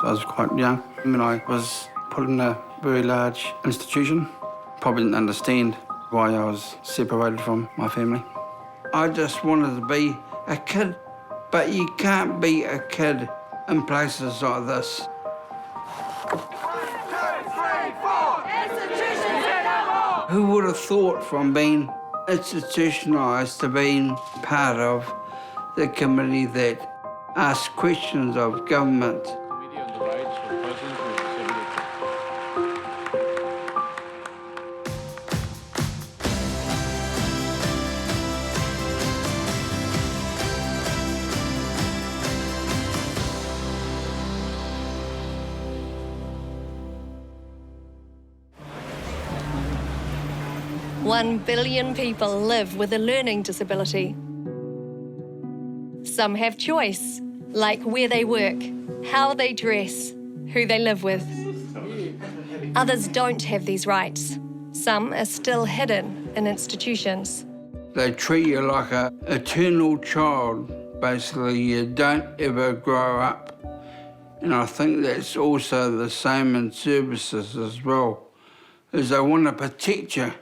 So I was quite young when I was put in a very large institution. Probably didn't understand why I was separated from my family. I just wanted to be a kid, but you can't be a kid in places like this. 1, 2, 3, 4. Institutions in our hall. Who would have thought from being institutionalised to being part of the committee that asks questions of government? Committee on the Rights of Persons with Disabilities. 1 billion people live with a learning disability. Some have choice, like where they work, how they dress, who they live with. Others don't have these rights. Some are still hidden in institutions. They treat you like an eternal child. Basically, you don't ever grow up. And I think that's also the same in services as well, is they want to protect you.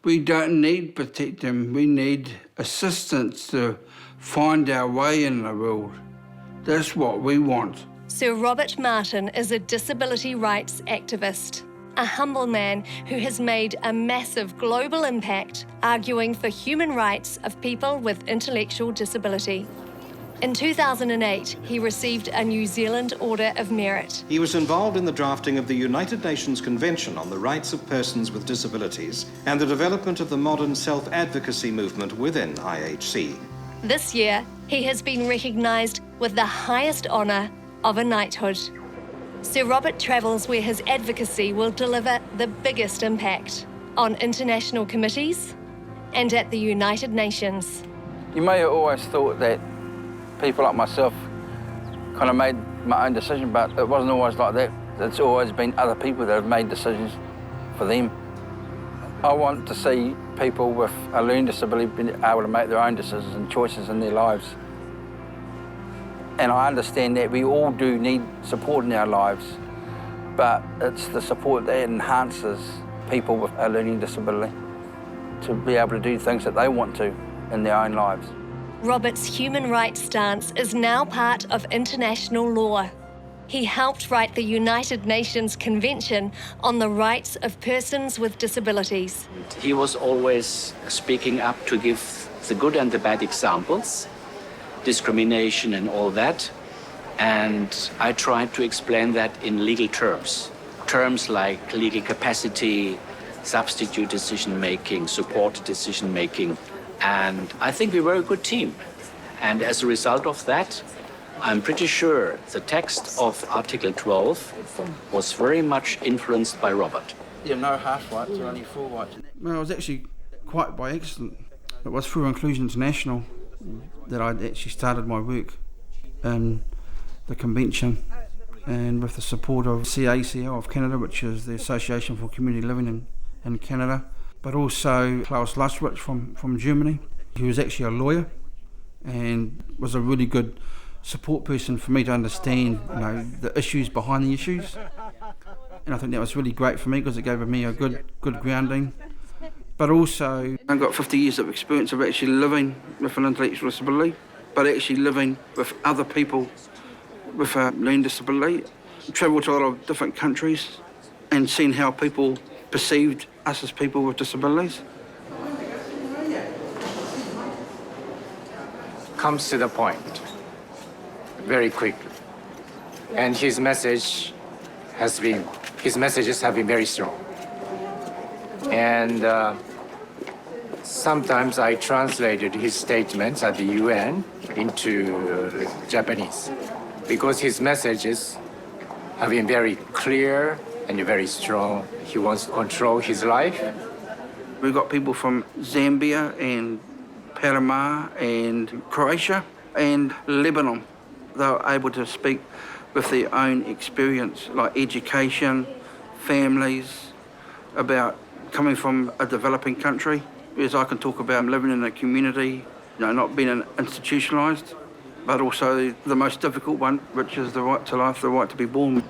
We don't need protecting, we need assistance to find our way in the world. That's what we want. Sir Robert Martin is a disability rights activist, a humble man who has made a massive global impact arguing for human rights of people with intellectual disability. In 2008, he received a New Zealand Order of Merit. He was involved in the drafting of the United Nations Convention on the Rights of Persons with Disabilities and the development of the modern self-advocacy movement within IHC. This year, he has been recognised with the highest honour of a knighthood. Sir Robert travels where his advocacy will deliver the biggest impact on international committees and at the United Nations. You may have always thought that people like myself kind of made my own decision, but it wasn't always like that. It's always been other people that have made decisions for them. I want to see people with a learning disability be able to make their own decisions and choices in their lives. And I understand that we all do need support in our lives, but it's the support that enhances people with a learning disability to be able to do things that they want to in their own lives. Robert's human rights stance is now part of international law. He helped write the United Nations Convention on the Rights of Persons with Disabilities. He was always speaking up to give the good and the bad examples, discrimination and all that. And I tried to explain that in legal terms. Terms like legal capacity, substitute decision-making, supported decision-making. And I think we were a good team. And as a result of that, I'm pretty sure the text of Article 12 was very much influenced by Robert. Yeah, no half rights, only full rights. Well, it was actually quite by accident. It was through Inclusion International that I actually started my work in the convention, and with the support of CACL of Canada, which is the Association for Community Living in Canada, but also Klaus Luswitz from Germany. He was actually a lawyer and was a really good support person for me to understand, the issues behind the issues. And I think that was really great for me because it gave me a good grounding. But also, I've got 50 years of experience of actually living with an intellectual disability, but actually living with other people with a learning disability. Travelled to a lot of different countries and seen how people perceived us as people with disabilities. Comes to the point very quickly, and his messages have been very strong. And sometimes I translated his statements at the UN into Japanese because his messages have been very clear and very strong. He wants to control his life. We've got people from Zambia and Panama and Croatia and Lebanon. They were able to speak with their own experience, like education, families, about coming from a developing country. Whereas I can talk about living in a community, not being institutionalised. but also the most difficult one, which is the right to life, the right to be born.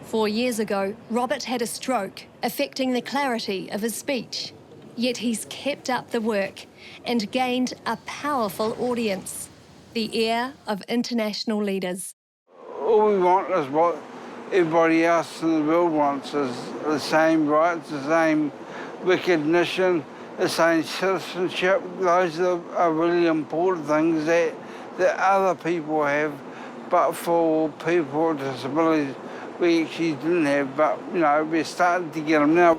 4 years ago, Robert had a stroke, affecting the clarity of his speech. Yet he's kept up the work and gained a powerful audience, the ear of international leaders. All we want is what everybody else in the world wants, is the same rights, the same recognition, the same citizenship. Those are really important things that other people have, but for people with disabilities, we actually didn't have, but, you know, we're starting to get them now.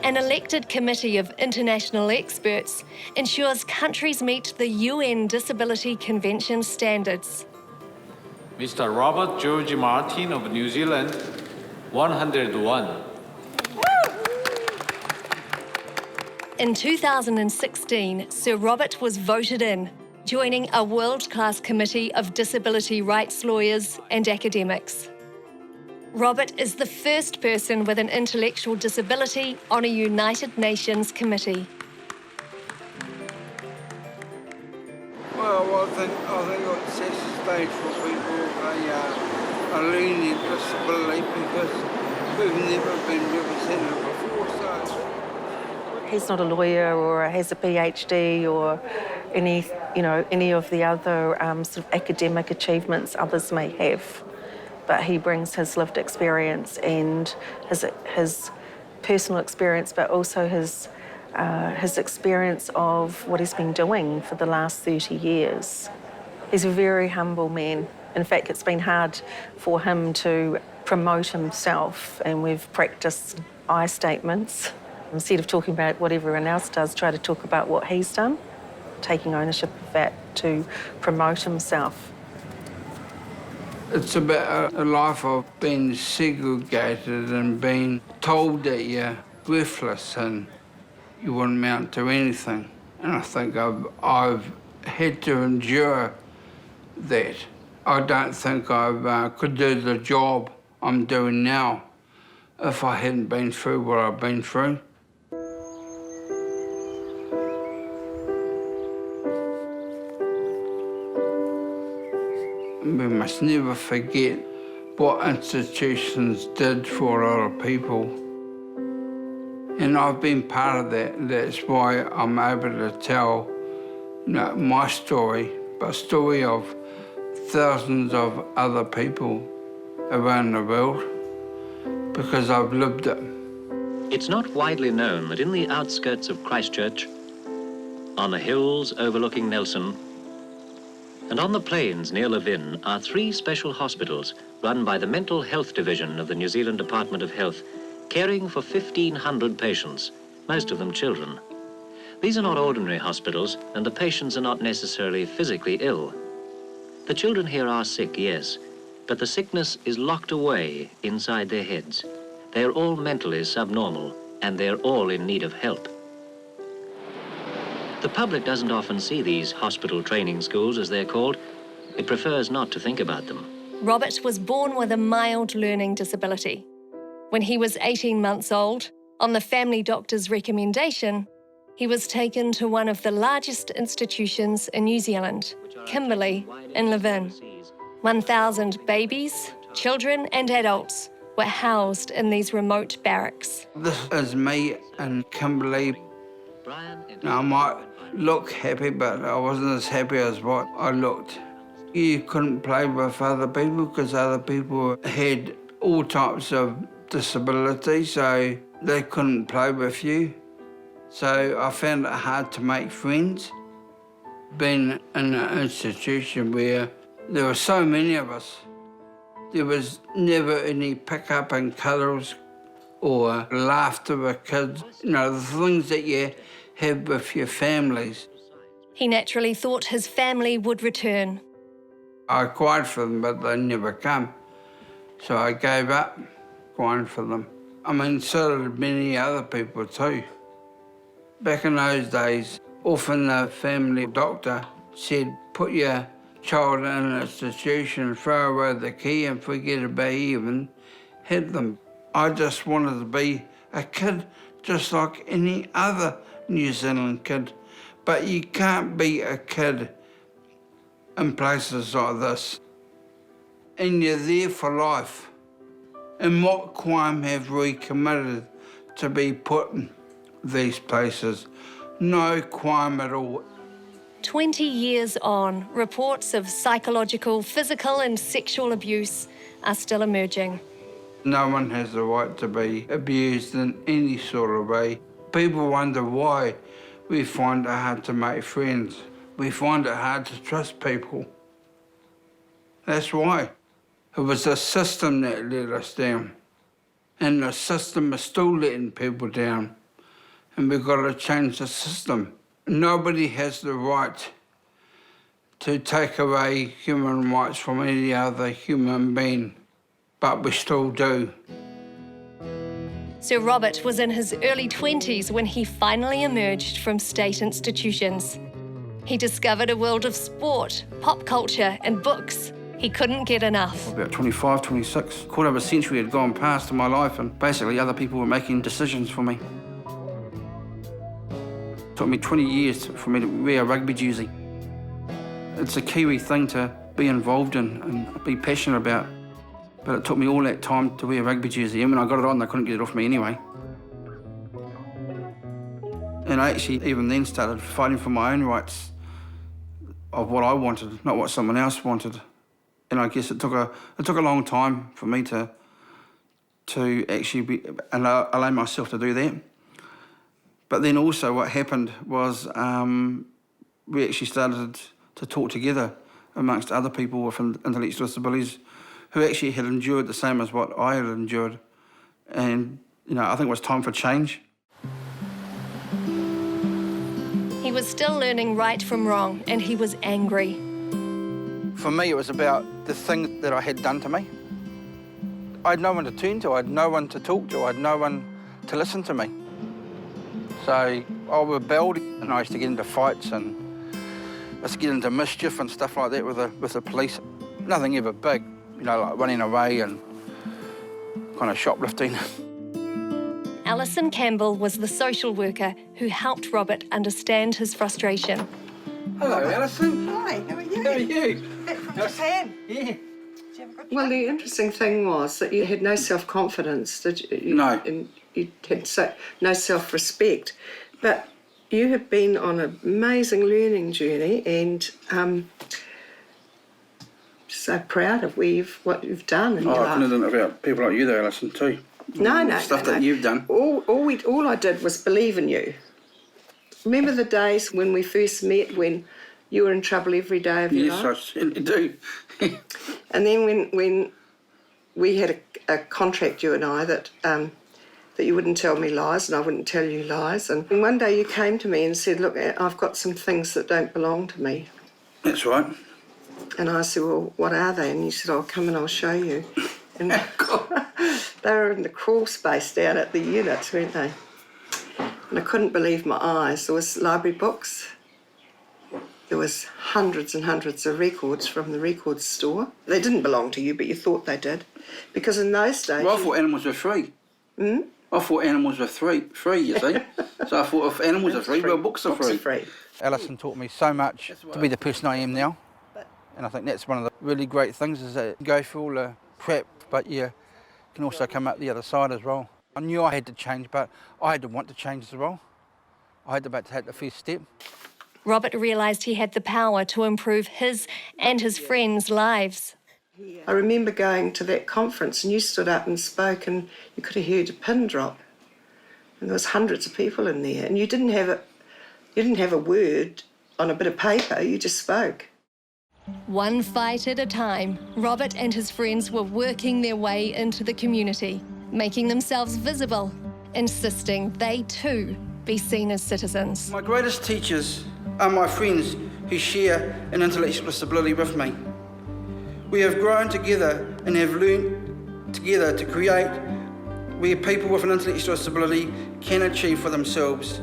An elected committee of international experts ensures countries meet the UN Disability Convention standards. Mr. Robert George Martin of New Zealand, 101. In 2016, Sir Robert was voted in, joining a world-class committee of disability rights lawyers and academics. Robert is the first person with an intellectual disability on a United Nations committee. Well, I think it sets the stage for people with a learning disability, because we've never been represented before, so. He's not a lawyer or has a PhD or any of the other sort of academic achievements others may have. But he brings his lived experience and his personal experience, but also his experience of what he's been doing for the last 30 years. He's a very humble man. In fact, it's been hard for him to promote himself, and we've practiced I statements. Instead of talking about what everyone else does, try to talk about what he's done, taking ownership of that to promote himself. It's about a life of being segregated and being told that you're worthless and you wouldn't amount to anything. And I think I've had to endure that. I don't think I could do the job I'm doing now if I hadn't been through what I've been through. We must never forget what institutions did for a lot of people. And I've been part of that. That's why I'm able to tell, my story, but a story of thousands of other people around the world, because I've lived it. It's not widely known that in the outskirts of Christchurch, on the hills overlooking Nelson, and on the plains near Levin are 3 special hospitals run by the Mental Health Division of the New Zealand Department of Health, caring for 1,500 patients, most of them children. These are not ordinary hospitals, and the patients are not necessarily physically ill. The children here are sick, yes, but the sickness is locked away inside their heads. They're all mentally subnormal, and they're all in need of help. The public doesn't often see these hospital training schools, as they're called. It prefers not to think about them. Robert was born with a mild learning disability. When he was 18 months old, on the family doctor's recommendation, he was taken to one of the largest institutions in New Zealand, Kimberley in Levin. 1,000 babies, children and adults were housed in these remote barracks. This is me in Kimberley. Now, I might look happy, but I wasn't as happy as what I looked. You couldn't play with other people because other people had all types of disabilities, so they couldn't play with you. So I found it hard to make friends. Being in an institution where there were so many of us, there was never any pick-up and cuddles or laughter with kids, the things that you have with your families. He naturally thought his family would return. I cried for them, but they never come. So I gave up crying for them. So did many other people too. Back in those days, often the family doctor said, put your child in an institution, throw away the key and forget about even had them. I just wanted to be a kid just like any other New Zealand kid. But you can't be a kid in places like this. And you're there for life. And what crime have we committed to be put in these places? No crime at all. 20 years on, reports of psychological, physical and sexual abuse are still emerging. No one has the right to be abused in any sort of way. People wonder why we find it hard to make friends. We find it hard to trust people. That's why. It was the system that let us down. And the system is still letting people down. And we've got to change the system. Nobody has the right to take away human rights from any other human being, but we still do. Sir Robert was in his early 20s when he finally emerged from state institutions. He discovered a world of sport, pop culture and books. He couldn't get enough. About 25, 26, quarter of a century had gone past in my life, and basically other people were making decisions for me. It took me 20 years for me to wear a rugby jersey. It's a Kiwi thing to be involved in and be passionate about. But it took me all that time to wear a rugby jersey, and when I got it on, they couldn't get it off me anyway. And I actually, even then, started fighting for my own rights of what I wanted, not what someone else wanted. And I guess it took a long time for me to actually allow myself to do that. But then also what happened was we actually started to talk together amongst other people with intellectual disabilities who actually had endured the same as what I had endured. And, you know, I think it was time for change. He was still learning right from wrong, and he was angry. For me, it was about the thing that I had done to me. I had no one to turn to, I had no one to talk to, I had no one to listen to me. So I rebelled, and I used to get into fights, and I used to get into mischief and stuff like that with the police. Nothing ever big. You know, like running away and kind of shoplifting. Alison Campbell was the social worker who helped Robert understand his frustration. Hello, Alison. Hi, how are you? How are you? Back from Japan. Yeah. Did you have a good Well, the interesting thing was that you had no self-confidence, did you? No. And you had no self-respect. But you have been on an amazing learning journey, and so proud of what you've done in your life. I couldn't have done it about people like you though, Alison, too. No. Stuff that you've done. All I did was believe in you. Remember the days when we first met, when you were in trouble every day of your life? Yes, I certainly do. And then when we had a contract, you and I, that you wouldn't tell me lies and I wouldn't tell you lies. And one day you came to me and said, look, I've got some things that don't belong to me. That's right. And I said, well, what are they? And you said, I'll come and I'll show you. And they were in the crawl space down at the units, weren't they? And I couldn't believe my eyes. There was library books. There was hundreds and hundreds of records from the record store. They didn't belong to you, but you thought they did. Because in those days... Well, I thought animals were free. Hmm? I thought animals were free, you see. So I thought if animals are free, well, books are free. Alison taught me so much to be the person I am now. And I think that's one of the really great things, is that you go through all the crap, but you can also come up the other side as well. I knew I had to change, but I had to want to change as well. I had to take the first step. Robert realised he had the power to improve his and his friends' lives. I remember going to that conference and you stood up and spoke and you could have heard a pin drop. And there was hundreds of people in there and you didn't have a word on a bit of paper, you just spoke. One fight at a time, Robert and his friends were working their way into the community, making themselves visible, insisting they too be seen as citizens. My greatest teachers are my friends who share an intellectual disability with me. We have grown together and have learned together to create where people with an intellectual disability can achieve for themselves.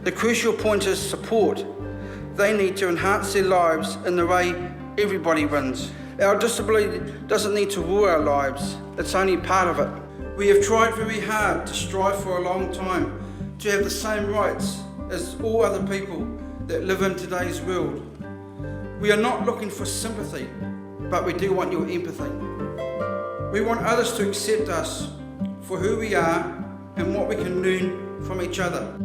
The crucial point is support. They need to enhance their lives in the way everybody wins. Our disability doesn't need to rule our lives, it's only part of it. We have tried very hard to strive for a long time to have the same rights as all other people that live in today's world. We are not looking for sympathy, but we do want your empathy. We want others to accept us for who we are and what we can learn from each other.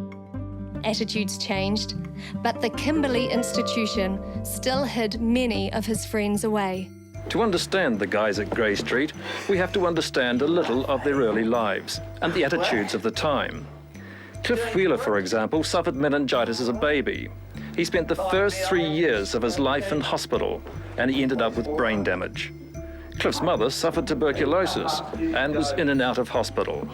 Attitudes changed, but the Kimberley institution still hid many of his friends away. To understand the guys at Grey Street, we have to understand a little of their early lives and the attitudes of the time. Cliff Wheeler, for example, suffered meningitis as a baby. He spent the first 3 years of his life in hospital, and he ended up with brain damage. Cliff's mother suffered tuberculosis and was in and out of hospital.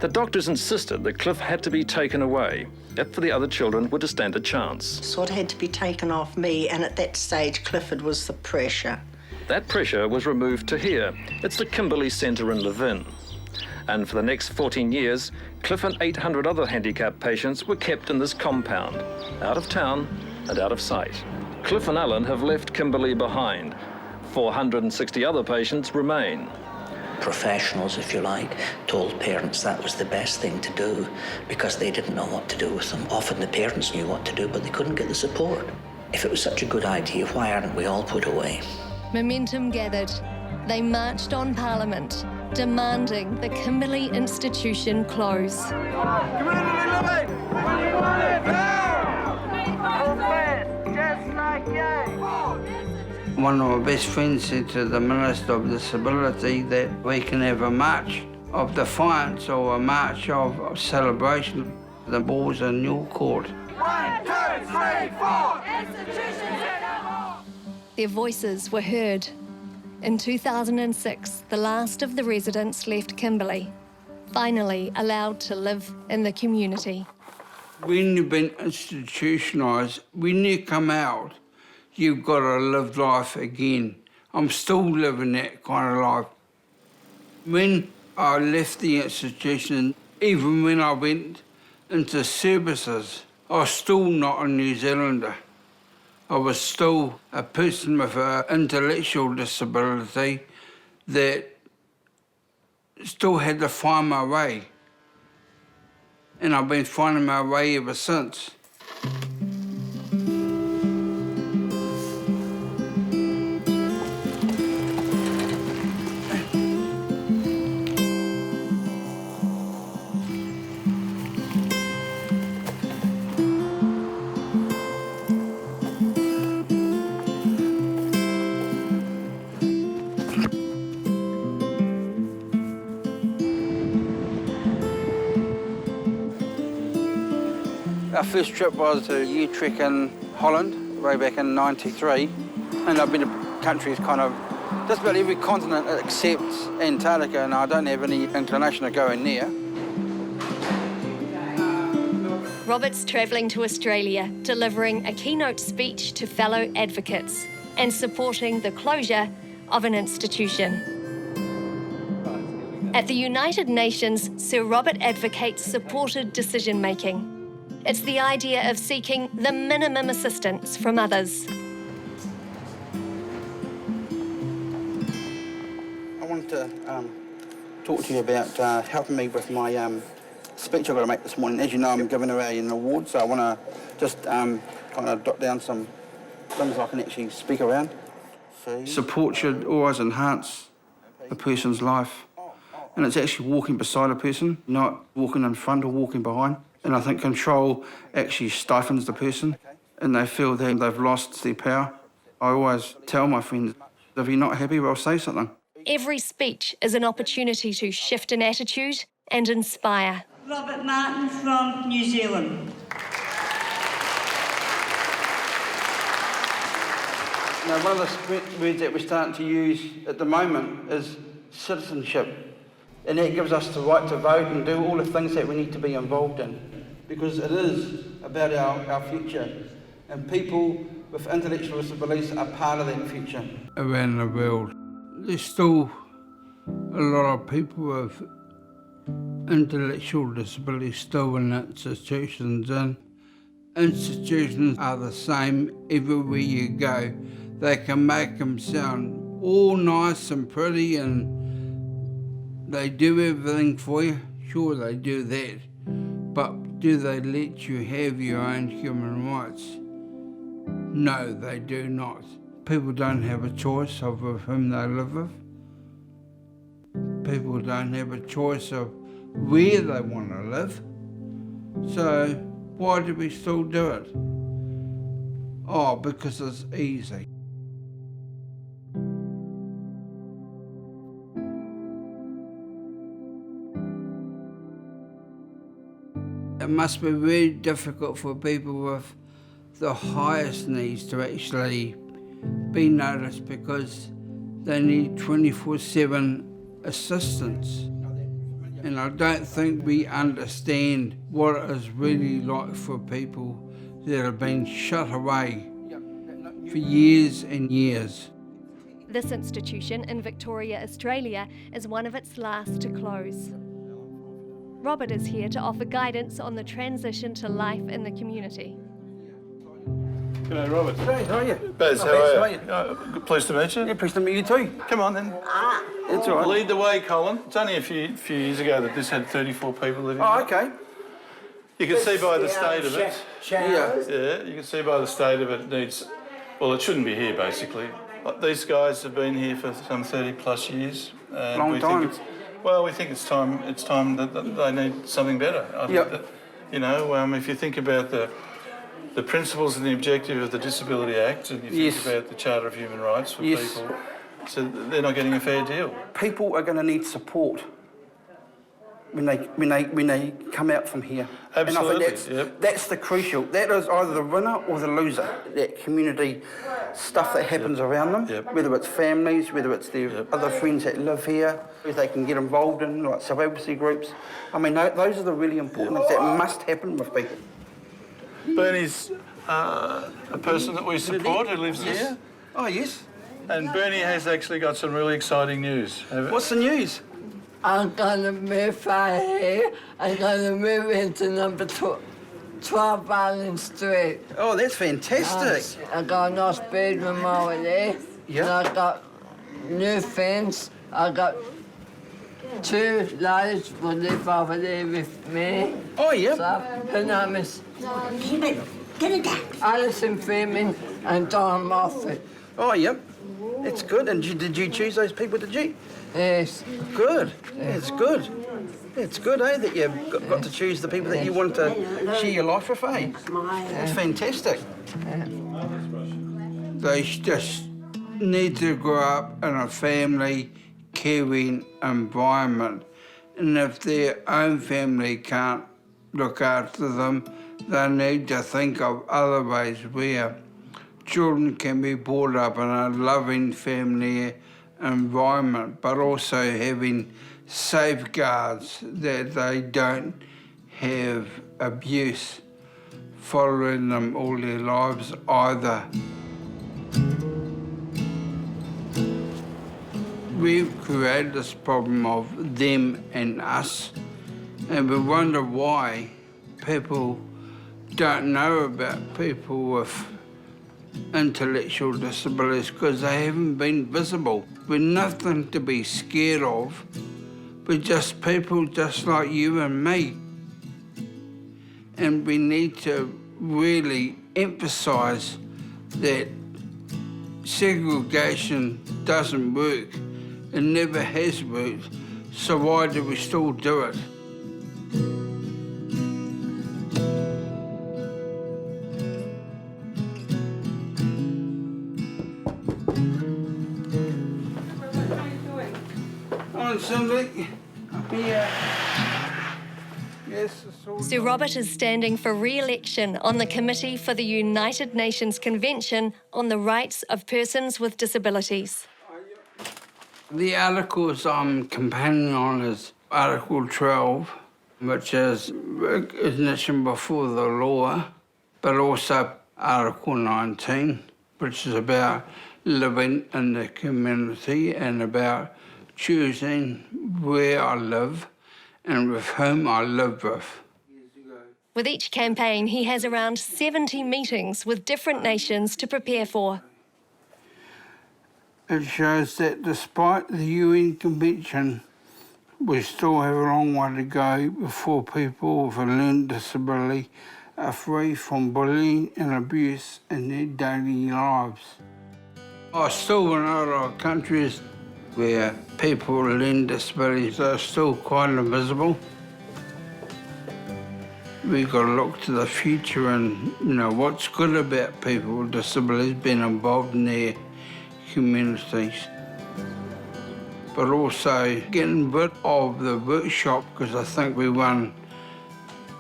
The doctors insisted that Cliff had to be taken away if the other children were to stand a chance. So it had to be taken off me, and at that stage, Clifford was the pressure. That pressure was removed to here. It's the Kimberley Centre in Levin. And for the next 14 years, Cliff and 800 other handicapped patients were kept in this compound, out of town and out of sight. Cliff and Alan have left Kimberley behind. 460 other patients remain. Professionals, if you like, told parents that was the best thing to do because they didn't know what to do with them. Often the parents knew what to do, but they couldn't get the support. If it was such a good idea, why aren't we all put away? Momentum gathered. They marched on Parliament, demanding the Kimberley institution close. Community living! We want it now! Just like you! One of my best friends said to the Minister of Disability that we can have a march of defiance or a march of celebration. The ball's in your court. 1, 2, 3, 4! Institutions and Their voices were heard. In 2006, the last of the residents left Kimberley, finally allowed to live in the community. When you've been institutionalised, when you come out, you've got to live life again. I'm still living that kind of life. When I left the institution, even when I went into services, I was still not a New Zealander. I was still a person with an intellectual disability that still had to find my way. And I've been finding my way ever since. Our first trip was to Utrecht in Holland, way back in '93. And I've been to countries kind of, just about every continent except Antarctica, and I don't have any inclination of going there. Robert's travelling to Australia, delivering a keynote speech to fellow advocates and supporting the closure of an institution. At the United Nations, Sir Robert advocates supported decision-making. It's the idea of seeking the minimum assistance from others. I wanted to talk to you about helping me with my speech I've got to make this morning. As you know, I'm giving away an award, so I want to just kind of jot down some things I can actually speak around. Support should always enhance a person's life. And it's actually walking beside a person, not walking in front or walking behind. And I think control actually stifles the person and they feel that they've lost their power. I always tell my friends, if you're not happy, well, say something. Every speech is an opportunity to shift an attitude and inspire. Robert Martin from New Zealand. Now, one of the words that we're starting to use at the moment is citizenship. And that gives us the right to vote and do all the things that we need to be involved in. Because it is about our future. And people with intellectual disabilities are part of that future. Around the world, there's still a lot of people with intellectual disabilities still in institutions, and institutions are the same everywhere you go. They can make them sound all nice and pretty and they do everything for you. Sure, they do that. But do they let you have your own human rights? No, they do not. People don't have a choice of whom they live with. People don't have a choice of where they want to live. So why do we still do it? Oh, because it's easy. It must be very difficult for people with the highest needs to actually be noticed because they need 24/7 assistance. And I don't think we understand what it is really like for people that have been shut away for years and years. This institution in Victoria, Australia, is one of its last to close. Robert is here to offer guidance on the transition to life in the community. G'day, Robert. Hey, how are you? Baz, how are you? Pleased to meet you. Yeah, pleased to meet you too. Come on then. That's all right. Lead the way, Colin. It's only a few years ago that this had 34 people living Oh, in it. okay. You can see by the state of it. Yeah. You can see by the state of it needs. Well, it shouldn't be here basically. Like, these guys have been here for some 30 plus years. And Long time. We think it's time. It's time that they need something better. I think that, you know, if you think about the principles and the objective of the Disability Act, and you think about the Charter of Human Rights for people, so they're not getting a fair deal. People are going to need support when they come out from here. Absolutely. And I think that's the crucial. That is either the winner or the loser. That community stuff that happens around them, whether it's families, whether it's their other friends that live here, who they can get involved in, like self-advocacy groups. I mean, those are the really important things that must happen with people. Bernie's a person that we support who lives here. Oh, yes. And Bernie has actually got some really exciting news. What's the news? I'm going to move out here. I'm going to move into number 12 Appalling Street. Oh, that's fantastic. I got a nice bedroom over there. Yeah. And I got new fence. I got 2 ladies who live over there with me. Oh, yeah. So, her name is Alison Fleming and Don Moffat. Oh, yep. That's good. And did you choose those people, did you? Yes. Good. It's good. It's good, eh, that you've got to choose the people that you want to share your life with, eh? That's fantastic. They just need to grow up in a family, caring environment. And if their own family can't look after them, they need to think of other ways where children can be brought up in a loving family environment, but also having safeguards that they don't have abuse following them all their lives either. We've created this problem of them and us, and we wonder why people don't know about people with intellectual disabilities because they haven't been visible. We're nothing to be scared of. We're just people just like you and me. And we need to really emphasise that segregation doesn't work. It never has worked. So why do we still do it? Sir Robert is standing for re-election on the Committee for the United Nations Convention on the Rights of Persons with Disabilities. The articles I'm campaigning on is Article 12, which is recognition before the law, but also Article 19, which is about living in the community and about choosing where I live and with whom I live with. With each campaign, he has around 70 meetings with different nations to prepare for. It shows that despite the UN Convention, we still have a long way to go before people with a learned disability are free from bullying and abuse in their daily lives. I still know there are countries where people with disabilities are still quite invisible. We've got to look to the future and, what's good about people with disabilities being involved in their communities. But also getting rid of the workshop, because I think we run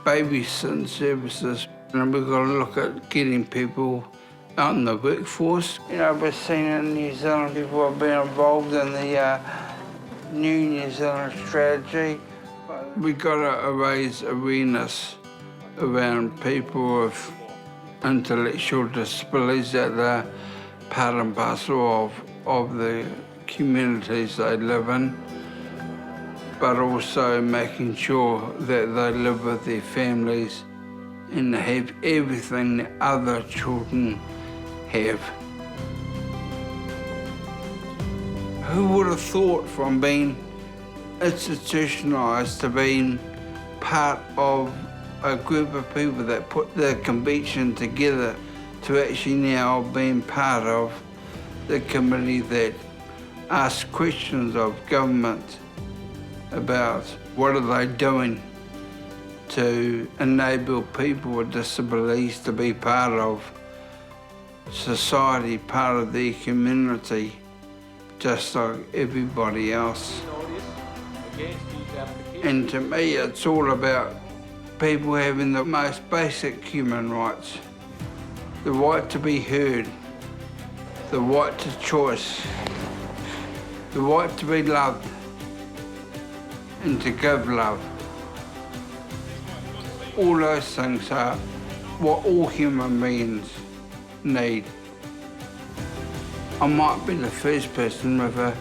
babysitting services, and we've got to look at getting people out in the workforce. We've seen in New Zealand people have been involved in the new New Zealand strategy. We've got to raise awareness around people with intellectual disabilities, that they're part and parcel of the communities they live in, but also making sure that they live with their families and have everything that other children have. Who would have thought from being institutionalised to being part of a group of people that put the convention together to actually now being part of the committee that asks questions of government about what are they doing to enable people with disabilities to be part of society, part of their community, just like everybody else. And to me, it's all about people having the most basic human rights. The right to be heard, the right to choice, the right to be loved, and to give love. All those things are what all human beings need. I might be the first person with an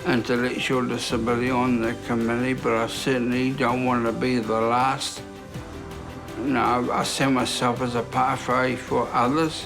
intellectual disability on the committee, but I certainly don't want to be the last. I see myself as a pathway for others.